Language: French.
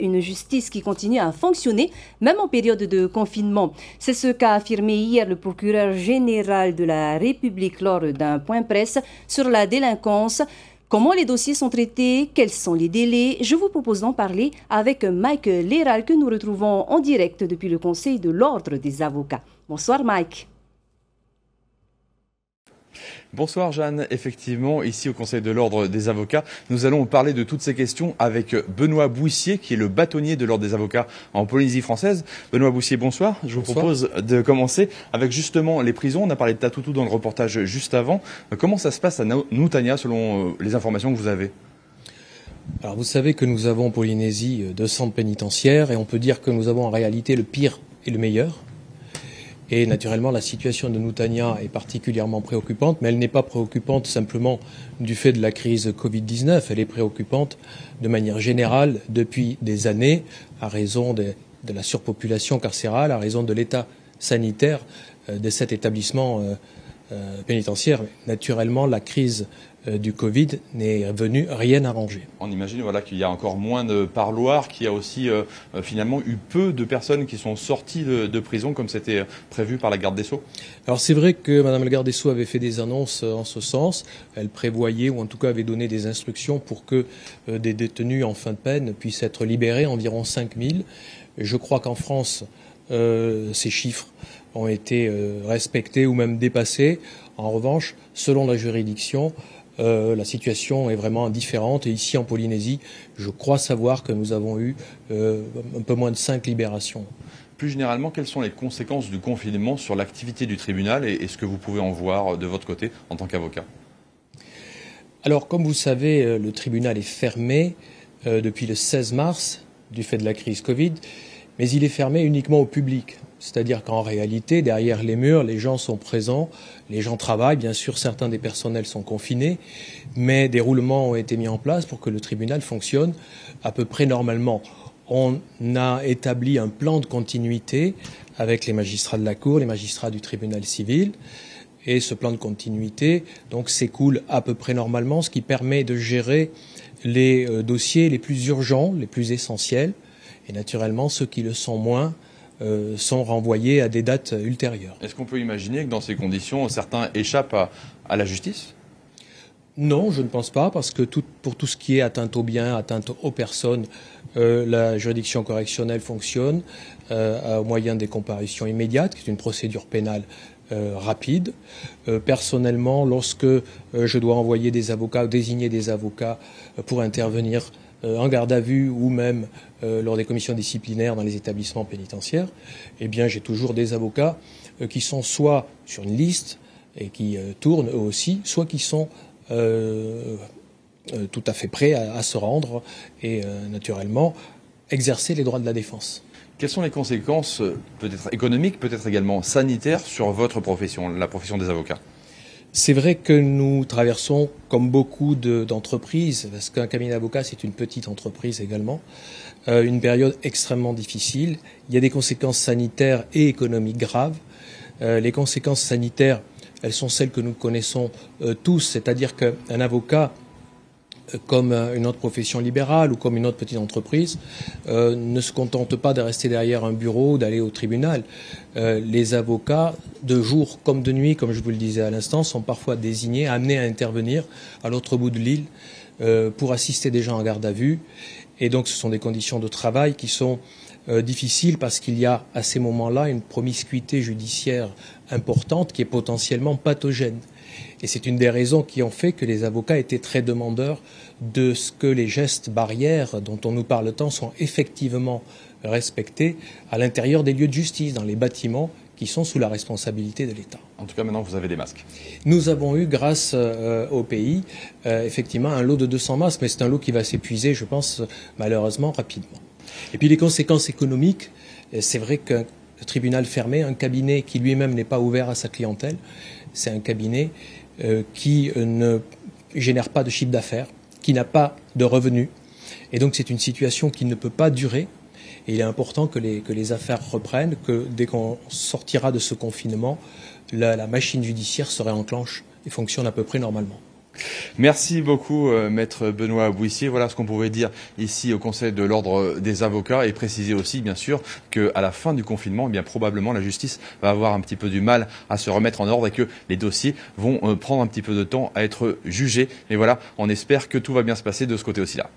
Une justice qui continue à fonctionner, même en période de confinement. C'est ce qu'a affirmé hier le procureur général de la République lors d'un point presse sur la délinquance. Comment les dossiers sont traités, quels sont les délais? Je vous propose d'en parler avec Mike Léral que nous retrouvons en direct depuis le Conseil de l'Ordre des avocats. Bonsoir Mike. Bonsoir Jeanne, effectivement, ici au Conseil de l'Ordre des avocats, nous allons parler de toutes ces questions avec Benoît Bouissier, qui est le bâtonnier de l'Ordre des avocats en Polynésie française. Benoît Bouissier, bonsoir. Je vous propose de commencer avec justement les prisons. On a parlé de Tatoutou dans le reportage juste avant. Comment ça se passe à Nutania selon les informations que vous avez ? Alors vous savez que nous avons en Polynésie 2 centres pénitentiaires et on peut dire que nous avons en réalité le pire et le meilleur. Et naturellement, la situation de Nutania est particulièrement préoccupante, mais elle n'est pas préoccupante simplement du fait de la crise Covid-19. Elle est préoccupante de manière générale depuis des années, à raison de la surpopulation carcérale, à raison de l'état sanitaire de cet établissement pénitentiaire. Naturellement, la crise du Covid n'est venue rien arranger. On imagine qu'il y a encore moins de parloirs, qu'il y a aussi finalement eu peu de personnes qui sont sorties de prison comme c'était prévu par la garde des Sceaux. Alors c'est vrai que Madame la garde des Sceaux avait fait des annonces en ce sens. Elle prévoyait ou en tout cas avait donné des instructions pour que des détenus en fin de peine puissent être libérés, environ 5000. Je crois qu'en France, ces chiffres ont été respectés ou même dépassés. En revanche, selon la juridiction, la situation est vraiment différente et ici en Polynésie, je crois savoir que nous avons eu un peu moins de 5 libérations. Plus généralement, quelles sont les conséquences du confinement sur l'activité du tribunal et ce que vous pouvez en voir de votre côté en tant qu'avocat ? Alors, comme vous savez, le tribunal est fermé depuis le 16 mars du fait de la crise Covid, mais il est fermé uniquement au public. C'est-à-dire qu'en réalité, derrière les murs, les gens sont présents, les gens travaillent, bien sûr, certains des personnels sont confinés, mais des roulements ont été mis en place pour que le tribunal fonctionne à peu près normalement. On a établi un plan de continuité avec les magistrats de la Cour, les magistrats du tribunal civil, et ce plan de continuité donc s'écoule à peu près normalement, ce qui permet de gérer les dossiers les plus urgents, les plus essentiels, et naturellement ceux qui le sont moins sont renvoyés à des dates ultérieures. Est-ce qu'on peut imaginer que dans ces conditions, certains échappent à la justice ? Non, je ne pense pas, parce que pour tout ce qui est atteinte aux biens, atteinte aux personnes, la juridiction correctionnelle fonctionne au moyen des comparutions immédiates, qui est une procédure pénale rapide. Personnellement, lorsque je dois envoyer des avocats ou désigner des avocats pour intervenir en garde à vue ou même lors des commissions disciplinaires dans les établissements pénitentiaires, eh bien j'ai toujours des avocats qui sont soit sur une liste et qui tournent eux aussi, soit qui sont tout à fait prêts à se rendre et naturellement exercer les droits de la défense. Quelles sont les conséquences peut-être économiques, peut-être également sanitaires sur votre profession, la profession des avocats ? C'est vrai que nous traversons, comme beaucoup d'entreprises, parce qu'un cabinet d'avocats, c'est une petite entreprise également, une période extrêmement difficile. Il y a des conséquences sanitaires et économiques graves. Les conséquences sanitaires, elles sont celles que nous connaissons tous, c'est-à-dire qu'un avocat, comme une autre profession libérale ou comme une autre petite entreprise, ne se contente pas de rester derrière un bureau, d'aller au tribunal. Les avocats, de jour comme de nuit, comme je vous le disais à l'instant, sont parfois désignés, amenés à intervenir à l'autre bout de l'île pour assister des gens en garde à vue. Et donc ce sont des conditions de travail qui sont difficiles parce qu'il y a à ces moments-là une promiscuité judiciaire importante qui est potentiellement pathogène. Et c'est une des raisons qui ont fait que les avocats étaient très demandeurs de ce que les gestes barrières dont on nous parle tant sont effectivement respectés à l'intérieur des lieux de justice, dans les bâtiments qui sont sous la responsabilité de l'État. En tout cas, maintenant, vous avez des masques. Nous avons eu, grâce au pays, effectivement un lot de 200 masques, mais c'est un lot qui va s'épuiser, je pense, malheureusement, rapidement. Et puis les conséquences économiques, c'est vrai qu'un tribunal fermé, un cabinet qui lui-même n'est pas ouvert à sa clientèle, c'est un cabinet qui ne génère pas de chiffre d'affaires, qui n'a pas de revenus. Et donc c'est une situation qui ne peut pas durer. Et il est important que les affaires reprennent, que dès qu'on sortira de ce confinement, la machine judiciaire se réenclenche et fonctionne à peu près normalement. Merci beaucoup, maître Benoît Bouissier. Voilà ce qu'on pouvait dire ici au Conseil de l'Ordre des avocats et préciser aussi, bien sûr, qu'à la fin du confinement, eh bien, probablement la justice va avoir un petit peu du mal à se remettre en ordre et que les dossiers vont prendre un petit peu de temps à être jugés. Mais voilà, on espère que tout va bien se passer de ce côté aussi là.